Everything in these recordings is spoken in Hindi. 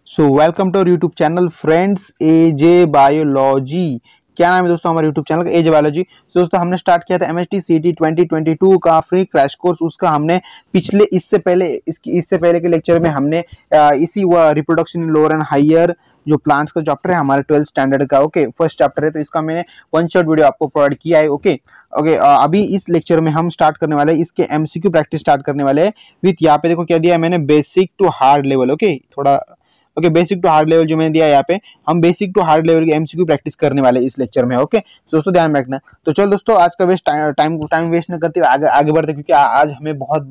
So welcome to YouTube channel friends AJ biology. क्या नाम है दोस्तों हमारे यूट्यूब चैनल का, एजे बायोलॉजी। सो दोस्तों हमने स्टार्ट किया था एमएचटी सीटी 2022 का फ्री क्रैश कोर्स। उसका हमने पिछले इससे पहले के लेक्चर में हमने इसी reproduction in lower and higher जो प्लांट्स का चैप्टर है हमारे 12th स्टैंडर्ड का, ओके फर्स्ट चैप्टर है, तो इसका मैंने वन शॉट वीडियो आपको प्रोवाइड किया है। ओके अभी इस लेक्चर में हम स्टार्ट करने वाले हैं, इसके एमसीक्यू प्रैक्टिस स्टार्ट करने वाले हैं विथ यहाँ पे देखो क्या दिया है मैंने, basic to hard level. Okay थोड़ा बेसिक टू हार्ड लेवल जो मैंने दिया है यहाँ पे, हम बेसिक टू हार्ड लेवल की एमसीक्यू प्रैक्टिस करने वाले इस लेक्चर में। ओके दोस्तों ध्यान में रखना। तो चलो दोस्तों आज का टाइम वेस्ट न करते हुए आगे बढ़ते, क्योंकि आज हमें बहुत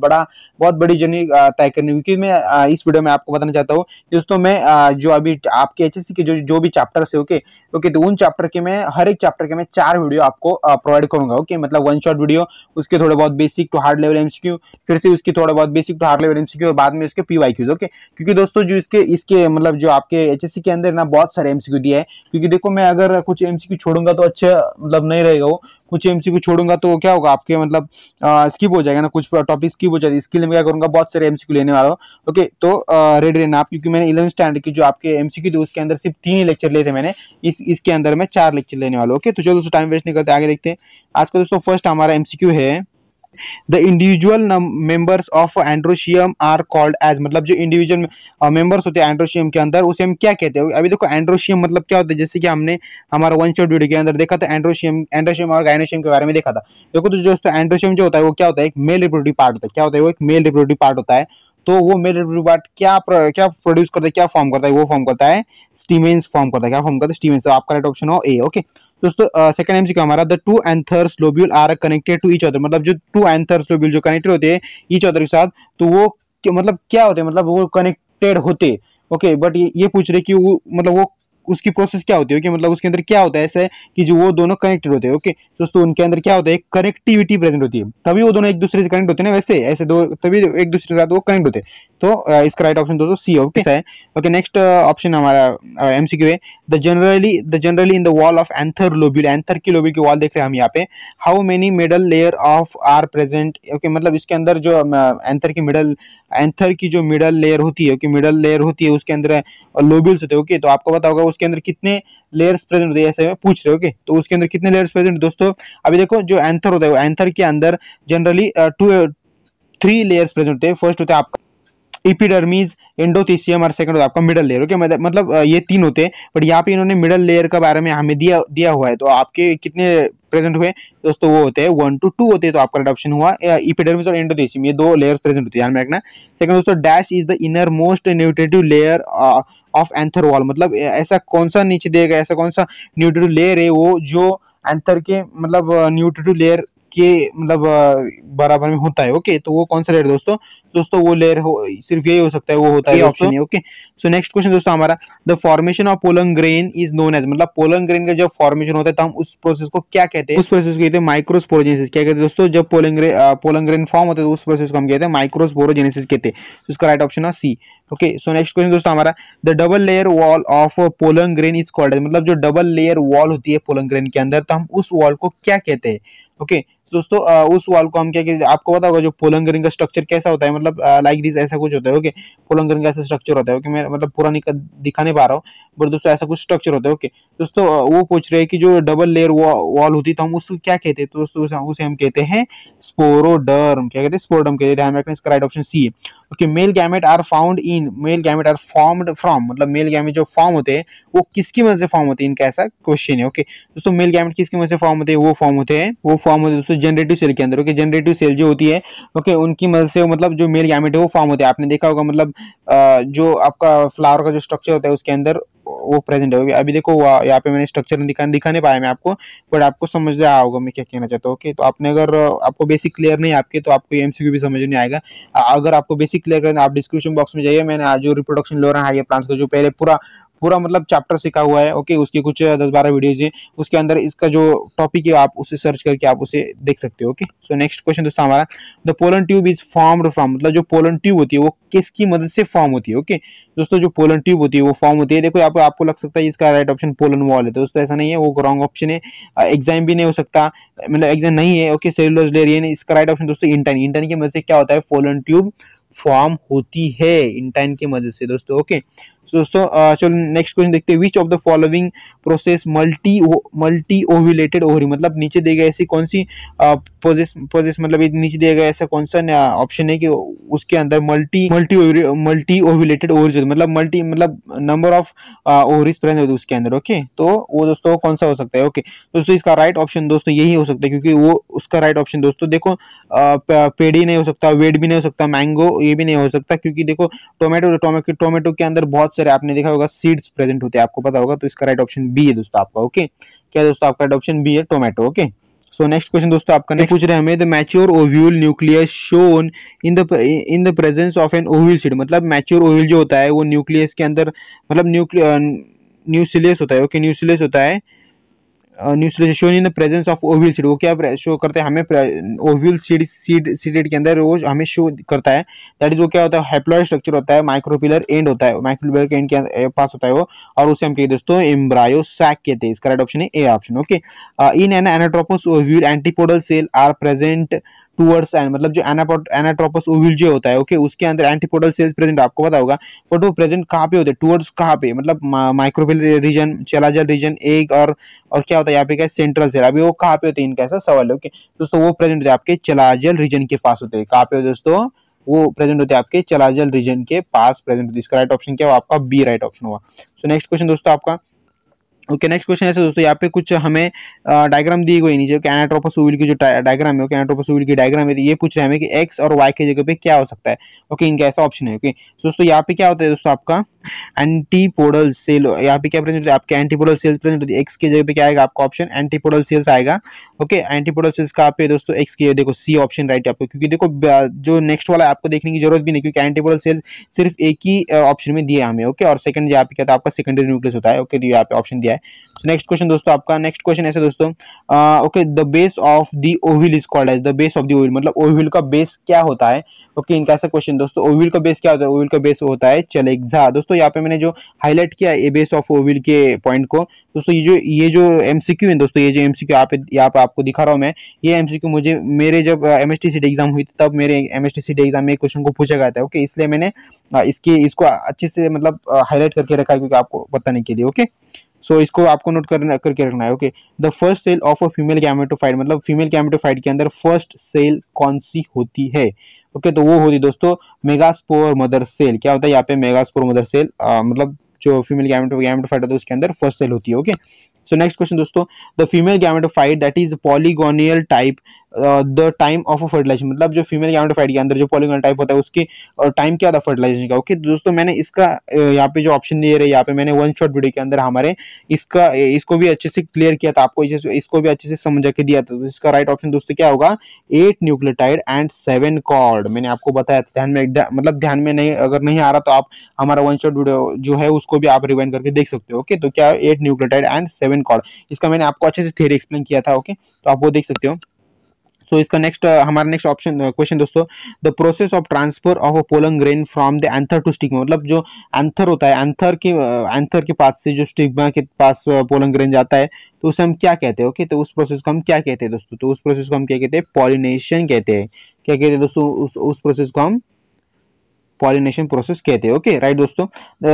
बड़ी जर्नी तय करनी है। क्योंकि मैं इस वीडियो में आपको बताना चाहता हूँ दोस्तों, मैं जो अभी आपके एचएससी के जो भी चैप्टर्स है, ओके तो उन चैप्टर के मैं हर एक चैप्टर के मैं 4 वीडियो आपको प्रोवाइड करूंगा। ओके मतलब वन शॉट वीडियो, उसके थोड़े बहुत basic to hard level MCQ, फिर से उसकी थोड़ा बहुत basic to hard level MCQ और बाद में उसके पीवाईक्यूज। ओके क्योंकि दोस्तों जो इसके मतलब जो आपके एचएससी के अंदर ना बहुत सारे एमसीक्यू दिए हैं। क्योंकि देखो मैं अगर कुछ एमसीक्यू छोड़ूंगा तो अच्छा मतलब नहीं रहेगा, वो कुछ एमसीक्यू छोड़ूंगा तो क्या होगा आपके मतलब स्किप हो जाएगा ना, कुछ टॉपिक स्किप हो जाएगा। इसके लिए मैं क्या करूंगा, बहुत सारे एमसीक्यू लेने वाला हूँ। ओके तो रेडी रहना आप, क्योंकि मैंने 11th स्टैंडर्ड की जो आपके एमसीक्यू थे उसके अंदर सिर्फ 3 ही लेक्चर लिए थे मैंने, इसके अंदर मैं 4 लेक्चर लेने वाला हूँ। ओके तो चलो दोस्तों टाइम वेस्ट नहीं करते, आगे देखते हैं। आज का दोस्तों फर्स्ट हमारा एमसीक्यू है, the individual members of androecium are called as, मतलब जो इंडिविजुअल मेंबर्स होते हैं एंड्रोशियम के अंदर उसे हम क्या कहते हैं। अभी देखो एंड्रोशियम मतलब क्या होता है, जैसे कि हमने हमारा वन शॉट वीडियो के अंदर देखा था एंड्रोशियम और गायनेशियम के बारे में देखा था। देखो तो दोस्तों एंड्रोशियम जो होता है वो क्या होता है, एक मेल रिप्रोडक्टिव पार्ट होता है। क्या होता है वो, एक मेल रिप्रोडक्टिव पार्ट होता है। तो वो मेल रिप्रोडक्टिव पार्ट क्या प्रोड्यूस करता है, क्या फॉर्म करता है, वो फॉर्म करता है स्टीमेंस फॉर्म करता है। क्या फॉर्म करता है, स्टीमेंस। तो आपका राइट ऑप्शन हो ए। ओके दोस्तों सेकंड एमसीक्यू हमारा, the two anthers lobule are connected to each other, मतलब जो टू एंथर्स लोब्यूल जो कनेक्टेड होते हैं ईच अदर के साथ, तो वो मतलब क्या होते हैं, मतलब वो कनेक्टेड होते। ओके बट ये पूछ रहे कि वो मतलब वो उसकी प्रोसेस क्या होती है कि मतलब उसके अंदर क्या होता है ऐसा है कि जो वो दोनों कनेक्टेड होते हैं। ओके दोस्तों उनके अंदर क्या होता है, कनेक्टिविटी प्रेजेंट होती है, तभी वो दोनों एक दूसरे से कनेक्ट होते हैं ना, वैसे ऐसे दो तभी एक दूसरे के साथ वो कनेक्ट होते हैं। तो इसका राइट ऑप्शन दोस्तों सी है। ओके नेक्स्ट ऑप्शन हमारा एमसीक्यू है, the generally in the wall of anther lobule, anther की लोब्यूल की वॉल देख रहे हैं हम यहाँ पे, how many middle layer of are present. Okay मतलब इसके अंदर जो एंथर की जो मिडल लेयर होती है, ओके मिडल लेयर होती है उसके अंदर लोब्यूल्स होते हैं। ओके तो आपको पता होगा उसके अंदर कितने लेयर्स प्रेजेंट होते हैं, ऐसे में पूछ रहे हो। ओके तो उसके अंदर कितने लेयर्स प्रेजेंट दोस्तों, अभी देखो जो एंथर होता है वो एंथर के अंदर जनरली 3 लेयर्स प्रेजेंट होते हैं। फर्स्ट होता है आपका इपिडर्मिस, एंडोथेसियम और सेकंड होता है आपका मिडल लेयर। ओके मतलब ये 3 होते हैं, बट यहाँ पे इन्होंने मिडल लेयर के बारे में हमें दिया हुआ है। तो आपके कितने प्रेजेंट हुए दोस्तों, वो होते हैं 1 to 2 होते हैं। तो आपका राइट ऑप्शन हुआ इपिडर्मिस और एंडोथेसियम, ये 2 लेयर्स प्रेजेंट होते हैं, ध्यान में रखना। सेकंड दोस्तों, dash is the inner most nutritive layer of anther wall, मतलब ऐसा कौन सा नीचे देगा, ऐसा कौन सा न्यूट्रिटिव लेयर है वो जो एंथर के मतलब न्यूट्रिटिव लेयर के मतलब बराबर में होता है। ओके तो वो कौन सा लेयर दोस्तों वो लेयर हो सिर्फ यही हो सकता है, वो होता है ऑप्शन है। ओके सो नेक्स्ट क्वेश्चन दोस्तों हमारा, the formation of pollen grain is known as, मतलब पोलन ग्रेन का जब फॉर्मेशन होता है तो हम उस प्रोसेस को क्या कहते हैं, उस प्रोसेस को कहते हैं माइक्रोस्पोरोजेनेसिस। क्या कहते हैं दोस्तों, जब पोलन ग्रेन फॉर्म होता है तो उस प्रोसेस को हम कहते हैं माइक्रोस्पोरोजेनेसिस कहते हैं। तो इसका राइट ऑप्शन है सी। ओके सो नेक्स्ट क्वेश्चन दोस्तों हमारा, the double layer wall of pollen grain is called, मतलब जो डबल लेयर वॉल होती है पोलन ग्रेन के अंदर, तो हम उस वॉल को क्या कहते हैं। ओके दोस्तों उस वॉल को हम क्या कहते हैं, आपको पता होगा जो पोलन ग्रेन का स्ट्रक्चर कैसा होता है, मतलब लाइक दिस ऐसा कुछ होता है। ओके पोलन ग्रेन का ऐसा स्ट्रक्चर होता है। ओके मैं मतलब पूरा नहीं दिखा नहीं पा रहा हूँ, बट दोस्तों ऐसा कुछ स्ट्रक्चर होता है। ओके दोस्तों वो पूछ रहे हैं कि जो डबल लेयर वॉल होती है तो हम उसको क्या कहते हैं, तो दोस्तों उसे हम कहते हैं स्पोरोडर्म। क्या कहते हैं, स्पोरोडर्म कहते हैं, ध्यान रखना। इसका राइट ऑप्शन सी है। Okay male gamete are formed from, मतलब मेल गैमेट जो फॉर्म होते हैं वो किसकी मदद से फॉर्म होते हैं, इनका ऐसा क्वेश्चन है। ओके दोस्तों मेल गैमेट किसकी मदद से फॉर्म होते हैं, वो फॉर्म होते हैं दोस्तों जनरेटिव सेल के अंदर। ओके जनरेटिव सेल जो होती है, ओके उनकी मदद से मतलब जो मेल गैमेट है वो फॉर्म होते हैं। आपने देखा होगा मतलब जो आपका फ्लावर का जो स्ट्रक्चर होता है उसके अंदर वो प्रेजेंट है। अभी देखो यहाँ पे मैंने स्ट्रक्चर दिखा नहीं पाया मैं आपको, बट आपको समझ में आया होगा मैं क्या कहना चाहता हूँ। ओके तो आपने अगर आपको बेसिक क्लियर नहीं आपके, तो आपको एमसीक्यू भी समझ नहीं आएगा। अगर आपको बेसिक क्लियर करना, आप डिस्क्रिप्शन बॉक्स में जाइए, मैंने आज जो reproduction lower and higher plants का जो पहले पूरा मतलब चैप्टर सीखा हुआ है। ओके उसकी कुछ 10-12 वीडियोज है, उसके अंदर इसका जो टॉपिक है आप उसे सर्च करके आप उसे देख सकते हो। ओके सो नेक्स्ट क्वेश्चन दोस्तों हमारा, the pollen tube is formed from, मतलब जो पोलन ट्यूब होती है वो किसकी मदद से फॉर्म होती है। ओके दोस्तों जो पोलन ट्यूब होती है वो फॉर्म होती है, देखो यहाँ पे आपको लग सकता है इसका राइट ऑप्शन पोलन वॉल है, दोस्तों ऐसा नहीं है, वो रॉन्ग ऑप्शन है। एग्जाम भी नहीं हो सकता, मतलब एग्जाम नहीं है। ओके सेलुलोज लेयर ये नहीं, इसका राइट ऑप्शन दोस्तों इंटाइन की मदद से क्या होता है, पोलन ट्यूब फॉर्म होती है इंटाइन की मदद से दोस्तों। ओके दोस्तों चलो नेक्स्ट क्वेश्चन देखते हैं, which of the following process multi ovulated ovary, मतलब नीचे दिए गए ऐसी कौन सी प्रोसेस मतलब नीचे दिया गया ऐसा कौन सा ऑप्शन है कि उसके अंदर मल्टी ओव्यूलेटेड ओवरीज, मतलब मल्टी मतलब नंबर ऑफ ओवरीज प्रेजेंट होते हैं उसके अंदर। ओके, तो वो दोस्तों कौन सा हो सकता है। ओके दोस्तों, इसका राइट ऑप्शन दोस्तों यही हो सकता है, क्योंकि वो उसका राइट ऑप्शन दोस्तों देखो पेड़ी नहीं हो सकता, वेट भी नहीं हो सकता, मैंगो ये भी नहीं हो सकता, क्योंकि देखो टोमेटो के अंदर बहुत सारे आपने देखा होगा सीड्स प्रेजेंट होते हैं, आपको पता होगा। तो इसका राइट ऑप्शन बी है दोस्तों आपका। ओके, क्या दोस्तों आपका राइट ऑप्शन बी है, tomato. Okay, so next question दोस्तों आपका नेक्स्ट पूछ रहे हैं हमें, the mature ovule nucleus shown in the presence of an ovule seed, मतलब मैच्योर ओव्यूल जो होता है वो न्यूक्लियस के अंदर मतलब न्यूक्लियस होता है। ओके, न्यूक्लियस होता है, nucleus shown in the presence of ovule seed, वो क्या शो करते हैं हमें ओव्यूल सीड के अंदर वो हमें शो करता है। दैट इज वो क्या होता है, हैप्लॉइड स्ट्रक्चर होता है, माइक्रोपिलर एंड होता है, माइक्रोपिलर के एंड के पास होता है वो, और उसे हम कहते हैं दोस्तों एम्ब्रायो सैक कहते हैं। इसका राइट ऑप्शन है A option. Okay, in an anatropous ovule antipodal cell are present towards end, मतलब जो एनाट्रोपस ओव्यूल जो होता है ओके उसके अंदर एंटीपोडल सेल्स प्रेजेंट, आपको पता होगा, बट वो प्रेजेंट कहाँ पे होते हैं, टूवर्ड्स कहाँ पे, मतलब micropylar region, chalazal region, egg और क्या होता है यहाँ पे क्या सेंट्रल सेल, अभी वो कहाँ पे होते हैं इनका ऐसा सवाल है। ओके दोस्तों, वो प्रेजेंट होते हैं आपके चलाजल रीजन के पास होते हैं, कहाँ पे होते दोस्तों, वो प्रेजेंट होते हैं आपके चलाजल रीजन के पास प्रेजेंट होते हैं। इसका राइट ऑप्शन क्या हुआ आपका, बी राइट ऑप्शन हुआ। सो नेक्स्ट क्वेश्चन दोस्तों आपका, ओके नेक्स्ट क्वेश्चन ऐसे दोस्तों, यहाँ पे कुछ हमें डायग्राम दी गई नीचे, एनाट्रोपस ओव्यूल की जो डायग्राम है, ओके एनाट्रोपस ओव्यूल की डायग्राम है, ये पूछ रहे हैं हमें कि एक्स और वाई की जगह पे क्या हो सकता है। ओके, इनका ऐसा ऑप्शन है। ओके दोस्तों, यहाँ पे क्या होता है दोस्तों आपका एंटीपोडल सेल, यहाँ पे क्या प्रेजेंट होता है आपके एंटीपोडल सेल्स प्रेजेंट होती है, एक्स की जगह पे क्या आएगा आपका ऑप्शन एंटीपोडल सेल्स आएगा। ओके, एंटीपोडल सेल्स का पे दोस्तों एक्स की देखो सी ऑप्शन राइट है आपको, क्योंकि देखो जो नेक्स्ट वाला आपको देखने की जरूरत भी नहीं, क्योंकि एंटीपोडल सेल्स सिर्फ एक ही ऑप्शन में दिया हमें। ओके, और सेकंड यहाँ पे क्या था आपका सेकेंडरी न्यूक्लियस होता है। ओके, तो यहाँ पे ऑप्शन दिया है। नेक्स्ट क्वेश्चन दोस्तों आपका, नेक्स्ट क्वेश्चन ऐसे दोस्तों, okay the base of the ovule is called as, the base of the ovule मतलब ओव्यूल का बेस क्या होता है। ओके, इनका ऐसा क्वेश्चन दोस्तों, ओव्यूल का बेस क्या होता है, ओव्यूल का बेस होता है चलेक्सा। दोस्तों यहाँ पे मैंने जो हाईलाइट किया है बेस ऑफ ओव्यूल के पॉइंट को दोस्तों, ये जो एमसीक्यू है दोस्तों, ये जो एमसीक्यू यहाँ पे आपको दिखा रहा हूँ मैं, ये एमसीक्यू मुझे मेरे जब एमएसटीसीटी एग्जाम हुई तब मेरे एमएसटीसीटी एग्जाम में क्वेश्चन को पूछा गया था। ओके, इसलिए मैंने इसको अच्छे से मतलब हाईलाइट करके रखा है, क्योंकि आपको बताने के लिए। ओके, सो इसको आपको नोट करके रखना है। Okay, the first cell of a female gametophyte, मतलब फीमेल गैमेटोफाइट के अंदर फर्स्ट सेल कौन सी होती है। ओके, तो वो होती दोस्तों मेगास्पोर मदर सेल। क्या होता है यहाँ पे मेगास्पोर मदर सेल, मतलब जो फीमेल गैमेटोफाइट होता है उसके अंदर फर्स्ट सेल होती है। ओके, सो नेक्स्ट क्वेश्चन दोस्तों, the female gametophyte that is polygonal type the time of fertilisation, मतलब जो फीमेल गैमेटोफाइट के अंदर जो पॉलीगोनियल टाइप होता है उसकी टाइम क्या था फर्टिलाइजेशन का। ओके दोस्तों, मैंने इसका यहाँ पे जो ऑप्शन दिए रहे, यहाँ पे मैंने वन शॉट वीडियो के अंदर हमारे इसको भी अच्छे से क्लियर किया था, आपको इसको भी अच्छे से समझा के दिया था। तो इसका राइट ऑप्शन दोस्तों क्या होगा, 8 न्यूक्लियोटाइड एंड 7 कॉर्ड। मैंने आपको बताया था, ध्यान में नहीं, अगर नहीं आ रहा तो आप हमारा वन शॉट वीडियो जो है उसको भी आप रिवाइंड करके देख सकते हो। ओके, तो क्या 8 न्यूक्लियोटाइड एंड 7 कॉर्ड, इसका मैंने आपको अच्छे से थ्योरी एक्सप्लेन किया था। ओके, तो आप वो देख सकते हो। सो इसका हमारा नेक्स्ट ऑप्शन क्वेश्चन दोस्तों, the process of transfer of a pollen grain from the anther to stigma, मतलब जो एंथर होता है, एंथर के पास से जो स्टिग्मा के पास पोलन ग्रेन जाता है, तो उसे हम क्या कहते हैं। ओके, तो उस प्रोसेस को हम क्या कहते हैं दोस्तों, तो उस प्रोसेस को हम क्या कहते हैं, पॉलिनेशन कहते हैं। क्या कहते हैं दोस्तों, उस प्रोसेस को हम पॉलिनेशन प्रोसेस कहते हैं। ओके राइट दोस्तों।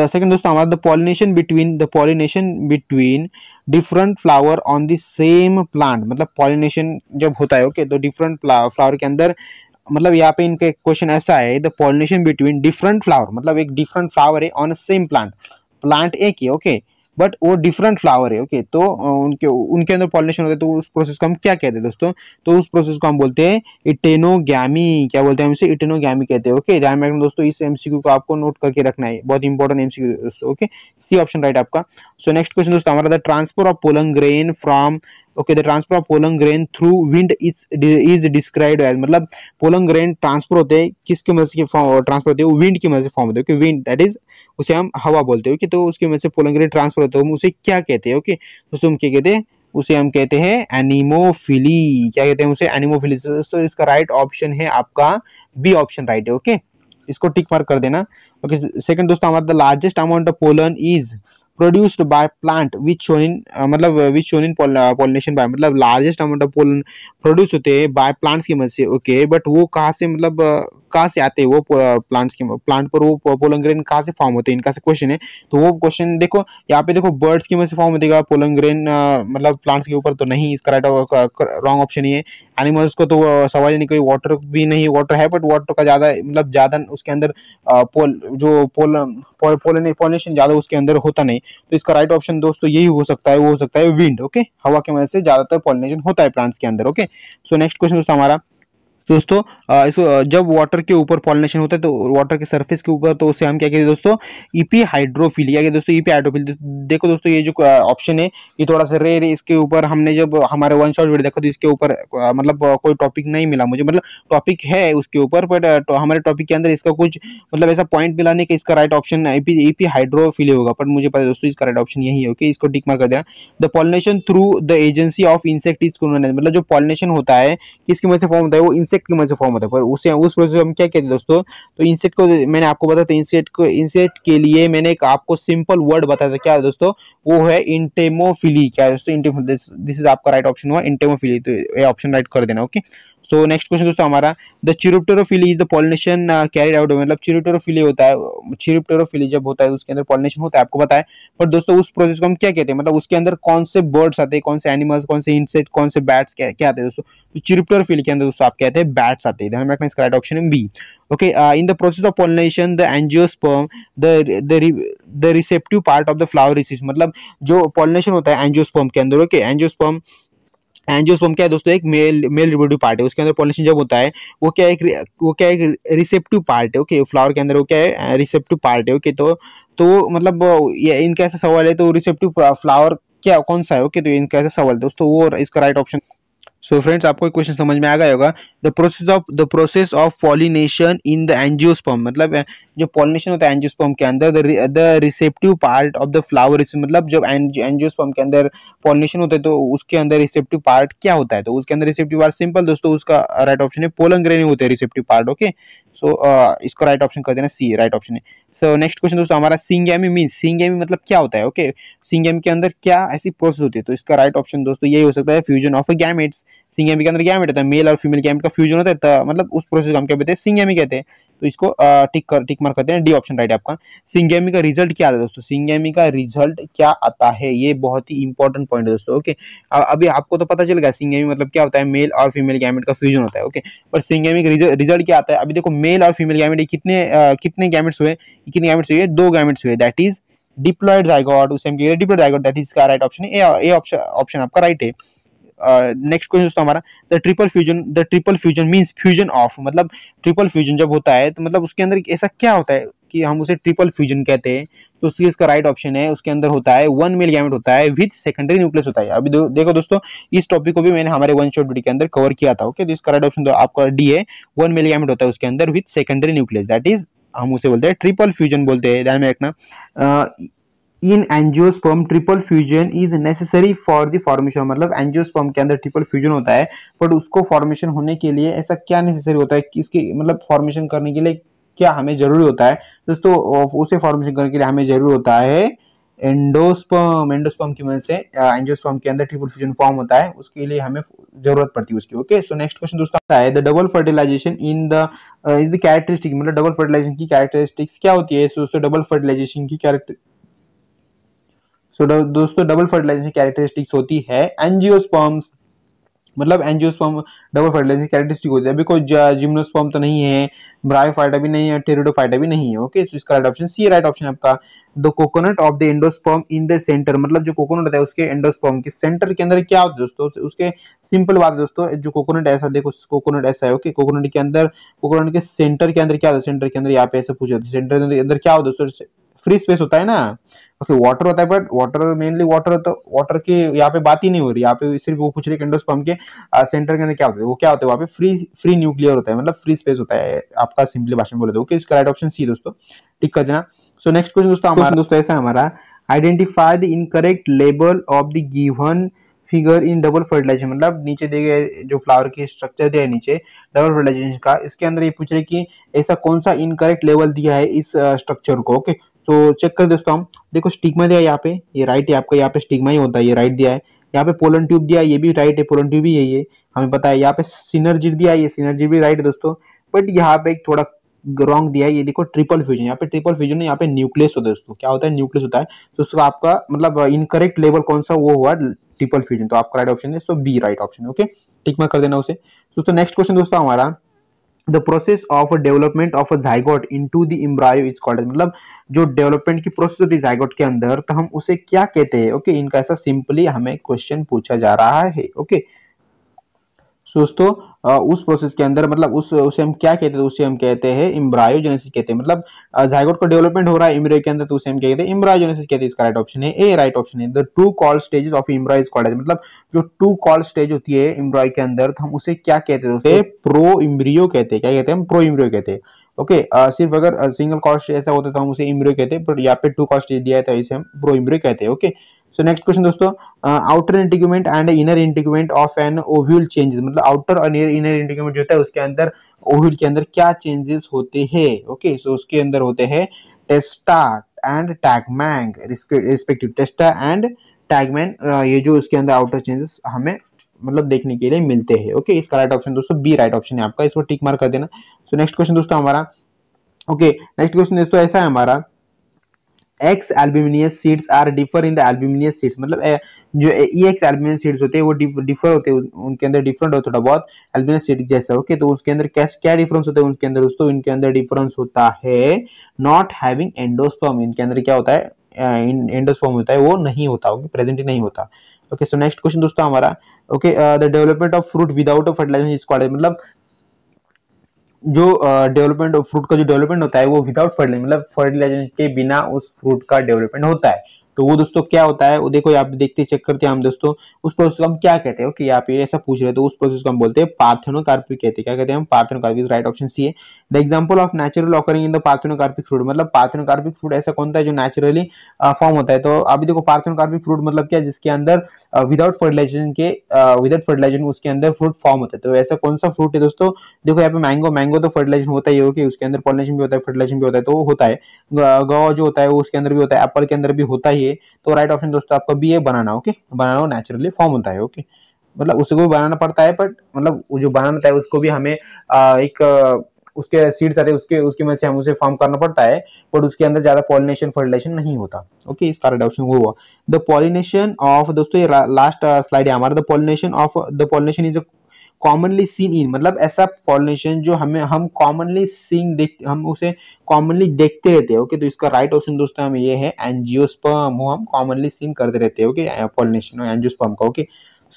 सेकंड दोस्तों हमारा the pollination between different flower on the same plant, मतलब पॉलिनेशन जब होता है ओके, तो डिफरेंट फ्लावर के अंदर, मतलब यहाँ पे इनका क्वेश्चन ऐसा है, the pollination between different flower, मतलब एक डिफरेंट फ्लावर है ऑन सेम प्लांट एक ही ओके, बट वो डिफरेंट फ्लावर है ओके, तो उनके उनके अंदर पॉलिनेशन होता है, तो उस प्रोसेस को हम क्या कहते हैं दोस्तों, तो उस प्रोसेस को हम बोलते हैं इटेनोगैमी। क्या बोलते हैं हम इसे, इटेनोगैमी कहते हैं। ओके, ध्यान में रखना दोस्तों, इस एमसीक्यू को आपको नोट करके रखना है, बहुत इंपॉर्टेंट एमसीक्यू दोस्तों। ओके, सी ऑप्शन राइट आपका। सो नेक्स्ट क्वेश्चन दोस्तों हमारा, the transfer of pollen grain from, okay the transfer of pollen grain through wind is described as, मतलब पोलन ग्रेन ट्रांसफर होते हैं किसके मदद से ट्रांसफर होते हैं, विंड की मदद से फॉर्म होते हैं। विंड दैट इज उसे हम हवा बोलते हैं। ओके, तो उसकी वजह से पोलन ग्रेन ट्रांसफर होता है, हम उसे क्या कहते हैं। ओके, दोस्तों हम क्या कहते हैं, उसे हम कहते हैं एनिमोफिली। क्या कहते हैं उसे, एनिमोफिली। दोस्तों इसका राइट ऑप्शन है आपका बी ऑप्शन राइट है। ओके, इसको टिक मार्क कर देना। ओके, सेकंड दोस्तों हमारा, the largest amount of pollen is produced by plant which shown in, मतलब विच शोन इन पॉलिनेशन बाय, मतलब largest amount of pollen produce होते हैं बाय प्लांट्स की मदद से। ओके, बट वो कहाँ से, मतलब कहाँ से आते हैं वो प्लांट पर वो पोलन ग्रेन कहाँ से फॉर्म होते हैं, इनका से क्वेश्चन है। तो वो क्वेश्चन देखो यहाँ पे, देखो बर्ड्स की वजह से फॉर्म होगा पोलन ग्रेन, मतलब प्लांट्स के ऊपर तो नहीं, इसका राइट रॉन्ग ऑप्शन ये है। एनिमल्स को तो सवाल ही नहीं, कोई वाटर भी नहीं, वाटर है बट वाटर का ज्यादा मतलब ज्यादा उसके अंदर पॉलिनेशन ज्यादा उसके अंदर होता नहीं। तो इसका राइट ऑप्शन दोस्तों यही हो सकता है, वो हो सकता है विंड। ओके, हवा की वजह से ज्यादातर पॉलिनेशन होता है प्लांट्स के अंदर। ओके, सो नेक्स्ट क्वेश्चन दोस्तों हमारा, दोस्तों इसको जब वाटर के ऊपर पॉलिनेशन होता है तो वाटर के सरफेस के ऊपर, तो उसे हम क्या कहते हैं दोस्तों, ईपी हाइड्रोफिली। क्या कहते हैं दोस्तों, ईपी हाइड्रोफिली। देखो दोस्तों ये जो ऑप्शन है ये थोड़ा सा रेयर है, इसके ऊपर हमने जब हमारे वन शॉट वीडियो देखा तो इसके ऊपर मतलब कोई टॉपिक नहीं मिला मुझे, मतलब टॉपिक है उसके ऊपर बट हमारे टॉपिक के अंदर इसका कुछ मतलब ऐसा पॉइंट मिला नहीं कि इसका राइट ऑप्शन ईपी हाइड्रोफिली होगा, पर मुझे पता है दोस्तों इसका राइट ऑप्शन यही है। ओके, इसको टिक मार्क कर देना। The pollination through the agency of insect is known as, मतलब जो पॉलिनेशन होता है किसकी मदद से फॉर्म होता है, वो इंसेक्ट की मदद से फॉर्म होता है। पर उस प्रोसेस हम क्या कहते हैं दोस्तों, तो इंसेक्ट को मैंने आपको बताया था, इंसेक्ट के लिए मैंने एक आपको सिंपल वर्ड बताया था, क्या है दोस्तों, वो है इंटेमोफिली। क्या है दोस्तों, दिस इज आपका राइट ऑप्शन हुआ इंटेमोफिली, तो ये ऑप्शन राइट कर देना। ओके, सो नेक्स्ट क्वेश्चन दोस्तों हमारा, the chiropterophily is the pollination carried out, मतलब चिरोप्टेरोफिली होता है, चिरोप्टेरोफिली जब होता है उसके अंदर पॉलिनेशन होता है, आपको पता है। पर दोस्तों उस प्रोसेस को हम क्या कहते हैं, मतलब उसके अंदर कौन से बर्ड्स आते हैं, कौन से एनिमल्स, कौन से इंसेक्ट, कौन से बैट्स क्या आते हैं दोस्तों, तो चिरोप्टेरोफिली के अंदर दोस्तों आप कहते हैं बैट्स आते हैं। ध्यान रखना, इसका राइट ऑप्शन है B. Okay, in the process of pollination the angiosperm the receptive part of the flower receives, मतलब जो पॉलिनेशन होता है एंजियोस्पर्म के अंदर। ओके, एंजियोस्पर्म क्या है दोस्तों, एक मेल रिप्रोडक्टिव पार्ट है, उसके अंदर पॉलिनेशन जब होता है वो क्या एक रिसेप्टिव पार्ट है। ओके, फ्लावर के अंदर वो क्या है, रिसेप्टिव पार्ट है। ओके, तो मतलब ये इनका ऐसा सवाल है, तो रिसेप्टिव फ्लावर क्या कौन सा है। ओके, तो इनका ऐसा सवाल दोस्तों, वो इसका राइट ऑप्शन। सो फ्रेंड्स, आपको क्वेश्चन समझ में आ गया होगा। The process of pollination in the angiosperm, मतलब जो पॉलिनेशन होता है एंजियोस्पर्म के अंदर, the receptive part of the flower, मतलब जब एंजियोस्पर्म के अंदर पॉलिनेशन होता है तो उसके अंदर रिसेप्टिव पार्ट क्या होता है, तो उसके अंदर रिसेप्टिव पार्ट सिंपल दोस्तों, उसका राइट ऑप्शन है पोलन ग्रेन होते हैं रिसेप्टिव पार्ट। ओके, सो इसका राइट ऑप्शन कर देना सी, राइट ऑप्शन है। सो नेक्स्ट क्वेश्चन दोस्तों हमारा, सिंगेमी मीन, सिंगेमी मतलब क्या होता है। ओके, सिंगेमी के अंदर क्या ऐसी प्रोसेस होती है, तो इसका राइट ऑप्शन दोस्तों यही हो सकता है, फ्यूजन ऑफ गैमेट्स। सिंगेमी के अंदर गैमेट होता है, मेल और फीमेल गैमेट का फ्यूजन होता है, तो मतलब उस प्रोसेस को हम क्या कहते हैं, सिंगेमी कहते हैं। तो इसको टिक मार्क करते हैं, डी ऑप्शन राइट आपका। सिंगेमी का रिजल्ट क्या आता है दोस्तों, सिंगेमी का रिजल्ट क्या आता है, ये बहुत ही इंपॉर्टेंट पॉइंट है दोस्तों। ओके, अभी आपको तो पता चल गया सिंगेमी मतलब क्या होता है, मेल और फीमेल गैमेट का फ्यूजन होता है। ओके, पर सिंगेमी का रिजल्ट क्या आता है, अभी देखो मेल और फीमेल गैमेट कितने गैमेट्स हुए, कितने गैमेट्स हुए, 2 गैमेट्स हुए, दैट इज डिप्लॉयड जाइगोट, उसे हम कहते हैं डिप्लॉयड जाइगोट, दैट इज का राइट ऑप्शन है ए ऑप्शन आपका राइट है। नेक्स्ट क्वेश्चन दोस्तों हमारा, the triple fusion means fusion of, मतलब ट्रिपल फ्यूजन जब होता है तो मतलब उसके अंदर ऐसा क्या होता है कि हम उसे ट्रिपल फ्यूजन कहते हैं, तो उसकी इसका राइट ऑप्शन है, उसके अंदर होता है 1 मेल गैमेट होता है विद सेकेंडरी न्यूक्लियस होता है। अभी देखो दोस्तों, इस टॉपिक को भी मैंने हमारे वन शॉट वीडियो के अंदर कवर किया था। ओके, तो इसका राइट ऑप्शन तो आपका डी है, 1 मेल गैमेट होता है उसके अंदर with secondary nucleus, that is हम उसे बोलते हैं ट्रिपल फ्यूजन बोलते हैं, ध्यान में रखना। इन angiosperm triple fusion is necessary for the formation, मतलब एंजियोस्पर्म के अंदर ट्रिपल फ्यूजन होता है, बट उसको फॉर्मेशन होने के लिए ऐसा क्या नेसेसरी होता है कि इसके मतलब फॉर्मेशन करने के लिए क्या हमें जरूरी होता है दोस्तों, उसे फॉर्मेशन करने के लिए हमें जरूरी होता है एंडोस्पर्म की मदद से एंजियोस्पर्म के अंदर ट्रिपल फ्यूजन फॉर्म होता है, उसके लिए हमें जरूरत पड़ती है उसकी। ओके, सो नेक्स्ट क्वेश्चन दोस्तों आता है, the double fertilization in the is the characteristic, मतलब डबल फर्टिलाइजेशन की कैरेक्टरिस्टिक्स क्या होती है दोस्तों, डबल फर्टिलाइजेशन की कैरेक्टर दोस्तों डबल फर्टिलाइजेशन कैरेक्टरिस्टिक्स होती है एंजियोस्पर्म्स, मतलब एंजियोस्पर्म डबल फर्टिलाइजेशन कैरेक्टरिस्टिक होती है। अभी कोई जिम्नोस्पर्म तो नहीं है, ब्रायोफाइटा भी नहीं है, टेरिडोफाइटा भी नहीं है। ओके, तो इसका right option C right option आपका। The coconut of the endosperm in the centre, मतलब जो कोकोनट होता है उसके एंडोस्पर्म के सेंटर के अंदर क्या होता है दोस्तों, उसके सिंपल बात है दोस्तों, जो कोकोनट ऐसा देखो, कोकोनट ऐसा है। ओके, कोकोनट के अंदर, कोकोनट के सेंटर के अंदर क्या होता है, सेंटर के अंदर यहाँ पे ऐसे पूछा, सेंटर के अंदर क्या होता है दोस्तों, फ्री स्पेस होता है ना। ओके, वाटर होता है, बट वाटर मेनली वाटर, तो वाटर की यहाँ पे बात ही नहीं हो रही, यहाँ पे सिर्फ वो पूछ रही है एंडोस्पर्म के सेंटर के अंदर क्या होता है, वो क्या होता है, वहाँ पे फ्री न्यूक्लियर होता है, मतलब फ्री स्पेस होता है आपका, सिंपली भाषा में बोले तो। ओके, इसका राइट ऑप्शन सी दोस्तों, टिक कर देना। सो नेक्स्ट क्वेश्चन दोस्तों हमारा दोस्तों ऐसा हमारा, identify the incorrect label of the given figure in double fertilization, मतलब नीचे दिए गए जो फ्लावर के स्ट्रक्चर दिया है नीचे डबल फर्टिलाइजेशन का, इसके अंदर ये पूछ रहे कि ऐसा कौन सा इनकरेक्ट लेवल दिया है इस स्ट्रक्चर को। ओके, तो चेक कर दोस्तों हम, देखो स्टिग्मा दिया है यहाँ पे, ये राइट है आपका, यहाँ पे स्टिग्मा ही होता है, ये राइट दिया है। यहाँ पे पोलन ट्यूब दिया है, ये भी राइट है, पोलन ट्यूब भी यही है, हमें पता है। यहाँ पे सिनर्जिड दिया है, ये सिनर्जिड भी राइट है दोस्तों। बट यहाँ पे एक थोड़ा रॉन्ग दिया है, ये देखो ट्रिपल फ्यूजन, यहाँ पे ट्रिपल फ्यूजन है, यहाँ पे न्यूक्लियस होता है दोस्तों, क्या होता है न्यूक्लियस होता है। तो उसका आपका मतलब इनकरेक्ट लेवल कौन सा वो हुआ ट्रिपल फ्यूजन, तो आपका राइट ऑप्शन है तो B right option. Okay, tick mark कर देना उसे। दोस्तों नेक्स्ट क्वेश्चन दोस्तों हमारा, the process of development of a zygote into the embryo is called, मतलब जो डेवलपमेंट की प्रोसेस होती है जाइगोट के अंदर, तो हम उसे क्या कहते हैं। ओके, इनका ऐसा सिंपली हमें क्वेश्चन पूछा जा रहा है। ओके, दोस्तों उस प्रोसेस के अंदर मतलब उसे हम क्या कहते हैं, उसे हम कहते हैं एम्ब्रायोजेनेसिस कहते हैं। मतलब जाइगोट का डेवलपमेंट हो रहा है एम्ब्रियो के अंदर, तो उसे हम क्या कहते हैं, एम्ब्रायोजेनेसिस कहते हैं। इसका राइट ऑप्शन है ए राइट ऑप्शन है। The two called stages of embryo is called, मतलब जो टू कॉल्ड स्टेज होती है एम्ब्रायो के अंदर, तो हम उसे क्या कहते हैं दोस्तों, प्रो एम्ब्रियो कहते हैं। क्या कहते हैं हम, प्रो एम्ब्रियो कहते हैं। ओके, सिर्फ अगर सिंगल कॉल्ड स्टेज ऐसा होता है तो हम उसे एम्ब्रियो कहते हैं, बट यहाँ पे टू कॉल्ड स्टेज दिया है तो इसे हम प्रो एम्ब्रियो कहते हैं। ओके, सो नेक्स्ट क्वेश्चन दोस्तों, outer integument and inner integument of an ovule changes, मतलब आउटर और इनर इंटीग्यूमेंट जो होता है उसके अंदर ओव्यूल के अंदर क्या चेंजेस होते हैं। ओके, सो उसके अंदर होते हैं टेस्टा एंड टैगमैन रिस्पेक्टिव, टेस्टा एंड टैगमैन, ये जो उसके अंदर आउटर चेंजेस हमें मतलब देखने के लिए मिलते हैं। ओके, इसका राइट ऑप्शन दोस्तों बी राइट ऑप्शन है आपका, इसको टिक मार्क कर देना। सो नेक्स्ट क्वेश्चन दोस्तों हमारा, ओके नेक्स्ट क्वेश्चन दोस्तों ऐसा है हमारा, exalbuminous seeds are differ in the albuminous seeds, मतलब जो एक्स एल्ब्यूमिनियस सीड्स होते हैं वो डिफर होते हैं, उनके अंदर डिफरेंट होता है थोड़ा बहुत एल्ब्यूमिनियस सीड जैसा। ओके, तो उसके अंदर क्या डिफरेंस होता है उनके अंदर दोस्तों, इनके अंदर डिफरेंस होता है नॉट हैविंग एंडोस्पर्म, इनके अंदर क्या होता है, एंडोस्पर्म होता है वो नहीं होता, प्रेजेंट ही नहीं होता। ओके, सो नेक्स्ट क्वेश्चन दोस्तों हमारा, okay the development of fruit without fertilization is called, मतलब जो डेवलपमेंट फ्रूट का जो डेवलपमेंट होता है वो विदाउट फर्टिलाइजर, मतलब फर्टिलाइजेशन के बिना उस फ्रूट का डेवलपमेंट होता है, तो वो दोस्तों क्या होता है वो देखो यहाँ पे देखते चेक करते हैं हम दोस्तों, उस प्रोसेस को हम क्या कहते हैं। ओके, यहाँ पे ऐसा पूछ रहे हैं तो उस प्रोसेस को हम बोलते हैं पार्थेनोकार्पिक कहते हैं। क्या कहते हैं हम, पार्थेनोकार्पिक, राइट ऑप्शन सी है। The example of natural occurring in the parthenocarpic fruit, मतलब पार्थेनोकार्पिक फ्रूट ऐसा कौन सा है जो नेचुरली फॉर्म होता है। तो अभी देखो पार्थेनोकार्पिक फ्रूट मतलब क्या, जिसके अंदर विदाउट फर्टिलाइजेशन उसके अंदर फ्रूट फॉर्म होता है, तो ऐसा कौन सा फ्रूट है दोस्तों। देखो यहाँ पे मैंगो तो फर्टिलाइजेशन होता ही है, ओके उसके अंदर पॉलिनेशन भी होता है, फर्टिलाइजेशन भी होता है, तो होता है। गवा जो होता है वो उसके अंदर भी होता है, एप्पल के अंदर भी होता ही है, तो राइट ऑप्शन दोस्तों आपका बी है बनाना। ओके, बनाना नेचुरली फॉर्म होता है। ओके, मतलब उसको भी बनाना पड़ता है, बट मतलब वो जो बनाना होता है उसको भी हमें उसके सीड्स आते हैं उसके मदद से हम उसे फॉर्म करना पड़ता है, बट उसके अंदर ज्यादा पॉलिनेशन फर्टिलाइजेशन नहीं होता। ओके, इसका राइट ऑप्शन वो हुआ। द पॉलिनेशन ऑफ, दोस्तों ये लास्ट स्लाइड है हमारा, the pollination is commonly seen in, मतलब ऐसा पॉलिनेशन जो हम कॉमनली हम उसे कॉमनली देखते रहते हैं। ओके, तो इसका राइट ऑप्शन दोस्तों हम ये है एंजियोस्पर्म, वो हम कॉमनली सीन करते रहते हैं। ओके, पॉलिनेशन और एंजियोस्पर्म का। ओके,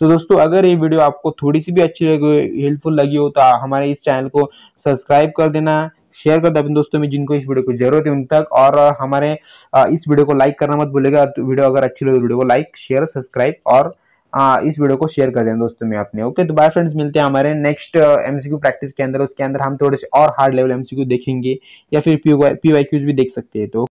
सो दोस्तों अगर ये वीडियो आपको थोड़ी सी भी अच्छी लगी, हेल्पफुल लगी हो, तो हमारे इस चैनल को सब्सक्राइब कर देना, शेयर कर दो अपने दोस्तों में जिनको इस वीडियो की जरूरत है उन तक, और हमारे इस वीडियो को लाइक करना मत भूलेगा। वीडियो अगर अच्छी लगे वीडियो को लाइक शेयर सब्सक्राइब और इस वीडियो को शेयर कर देना दोस्तों में अपने। ओके, तो बाय फ्रेंड्स, मिलते हैं हमारे नेक्स्ट एमसीक्यू प्रैक्टिस के अंदर, उसके अंदर हम थोड़े से और हार्ड लेवल एमसीक्यू देखेंगे या फिर पीवाईक्यूज भी देख सकते हैं। तो